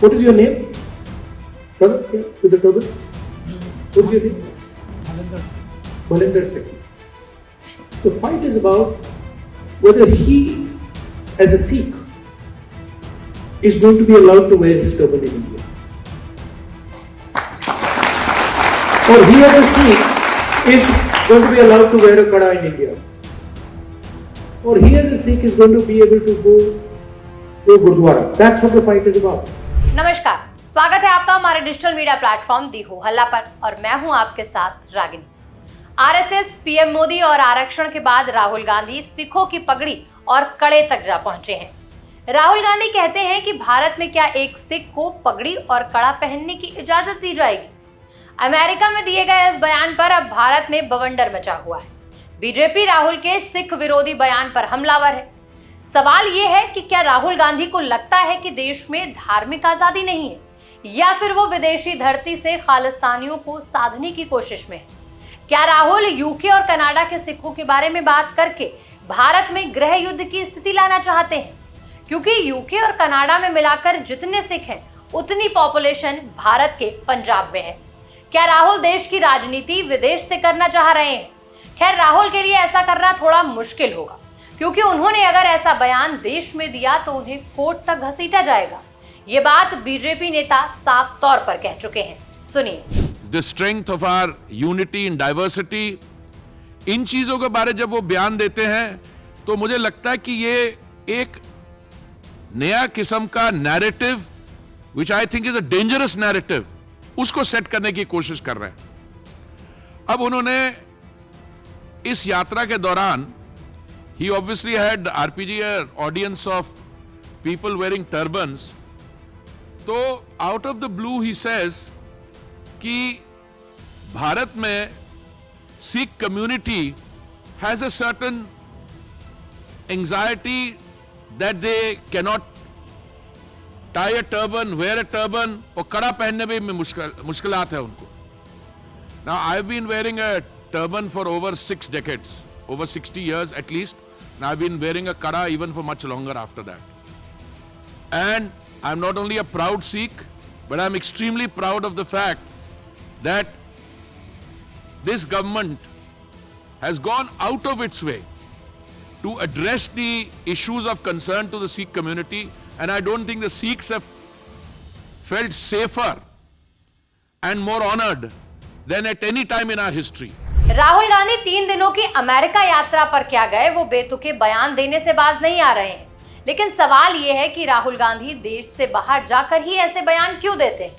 What is your name? Brother, with the turban? What is your name? Balinder Singh. The fight is about whether he, as a Sikh, is going to be allowed to wear his turban in India. Or he, as a Sikh, is going to be allowed to wear a kada in India. Or he, as a Sikh, is going to be able to go to Gurdwara. That's what the fight is about. नमस्कार, स्वागत है आपका हमारे digital media platform दी हो हल्ला पर और मैं हूं आपके साथ रागिनी। आरएसएस, पीएम मोदी और आरक्षण के बाद राहुल गांधी सिखों की पगड़ी और कड़े तक जा पहुंचे हैं। राहुल गांधी कहते हैं कि भारत में क्या एक सिख को पगड़ी और कड़ा पहनने की इजाजत दी जाएगी। अमेरिका में दिए गए इस बयान पर अब भारत में बवंडर मचा हुआ है। बीजेपी राहुल के सिख विरोधी बयान पर हमलावर है। सवाल ये है कि क्या राहुल गांधी को लगता है कि देश में धार्मिक आजादी नहीं है या फिर वो विदेशी धरती से खालिस्तानियों को साधने की कोशिश में है। क्या राहुल यूके और कनाडा के सिखों के बारे में बात करके भारत में गृह युद्ध की स्थिति लाना चाहते हैं, क्योंकि यूके और कनाडा में मिलाकर जितने सिख हैं उतनी पॉपुलेशन भारत के पंजाब में है। क्या राहुल देश की राजनीति विदेश से करना चाह रहे हैं? खैर, राहुल के लिए ऐसा करना थोड़ा मुश्किल होगा, क्योंकि उन्होंने अगर ऐसा बयान देश में दिया तो उन्हें कोर्ट तक घसीटा जाएगा। ये बात बीजेपी नेता साफ तौर पर कह चुके हैं। सुनिए। The strength of our unity in diversity, इन चीजों के बारे जब वो बयान देते हैं तो मुझे लगता है कि ये एक नया किस्म का narrative, which I think is a dangerous narrative, उसको सेट करने की कोशिश कर रहे हैं। अब उन्होंने इस यात्रा के दौरान he obviously had RPG audience of people wearing turbans. तो out of the blue he says कि भारत में Sikh community has a certain anxiety that they cannot tie a turban, wear a turban, और कड़ा पहनने में मुश्किलात है उनको. Now I've been wearing a turban for over 6 decades, over 60 years at least. Now I've been wearing a kada even for much longer after that. And I'm not only a proud Sikh, but I'm extremely proud of the fact that this government has gone out of its way to address the issues of concern to the Sikh community, and I don't think the Sikhs have felt safer and more honored than at any time in our history. Rahul Gandhi 3 दिनों की America यात्रा पर क्या गए, वो बेतुके बयान देने से बाज नहीं आ रहे हैं। लेकिन सवाल ये है कि राहुल गांधी देश से बाहर जाकर ही ऐसे बयान क्यों देते हैं।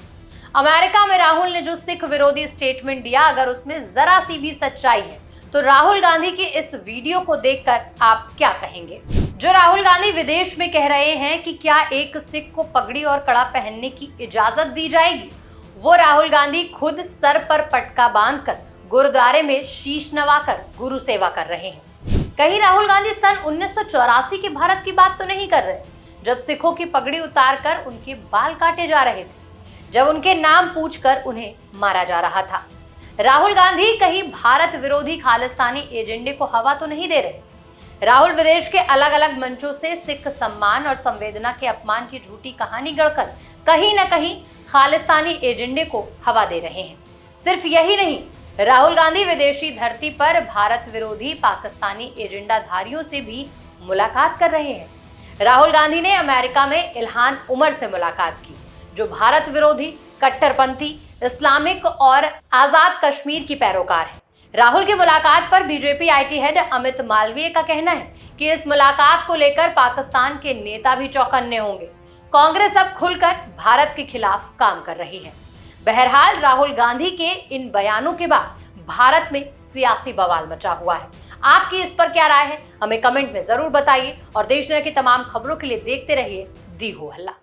अमेरिका में राहुल ने जो सिख विरोधी स्टेटमेंट दिया, अगर उसमें जरा सी भी सच्चाई है तो राहुल गांधी की इस वीडियो को देखकर आप क्या कहेंगे। जो राहुल गांधी विदेश में कह रहे हैं कि क्या एक सिख को पगड़ी और कड़ा पहनने की इजाजत दी जाएगी, वो राहुल गांधी खुद सर पर पटका बांधकर गुरुद्वारे में शीश नवाकर गुरु सेवा कर रहे हैं। कहीं राहुल गांधी सन 1984 के भारत की बात तो नहीं कर रहे, जब सिखों की पगड़ी उतारकर उनके बाल काटे जा रहे थे, जब उनके नाम पूछकर उन्हें मारा जा रहा था। राहुल गांधी कहीं भारत विरोधी खालिस्तानी एजेंडे को हवा तो नहीं दे रहे। राहुल विदेश के अलग अलग मंचों से सिख सम्मान और संवेदना के अपमान की झूठी कहानी गढ़कर कहीं न कहीं खालिस्तानी एजेंडे को हवा दे रहे हैं। सिर्फ यही नहीं, राहुल गांधी विदेशी धरती पर भारत विरोधी पाकिस्तानी एजेंडाधारियों से भी मुलाकात कर रहे हैं। राहुल गांधी ने अमेरिका में इल्हान उमर से मुलाकात की, जो भारत विरोधी, कट्टरपंथी, इस्लामिक और आजाद कश्मीर की पैरोकार है। राहुल की मुलाकात पर BJP IT head Amit Malviya का कहना है कि इस मुलाकात को लेकर पाकिस्तान के नेता भी चौकन्ने होंगे। कांग्रेस अब खुलकर भारत के खिलाफ काम कर रही है। बहरहाल, राहुल गांधी के इन बयानों के बाद भारत में सियासी बवाल मचा हुआ है। आपकी इस पर क्या राय है, हमें कमेंट में जरूर बताइए और देश दुनिया की तमाम खबरों के लिए देखते रहिए दी हो हल्ला।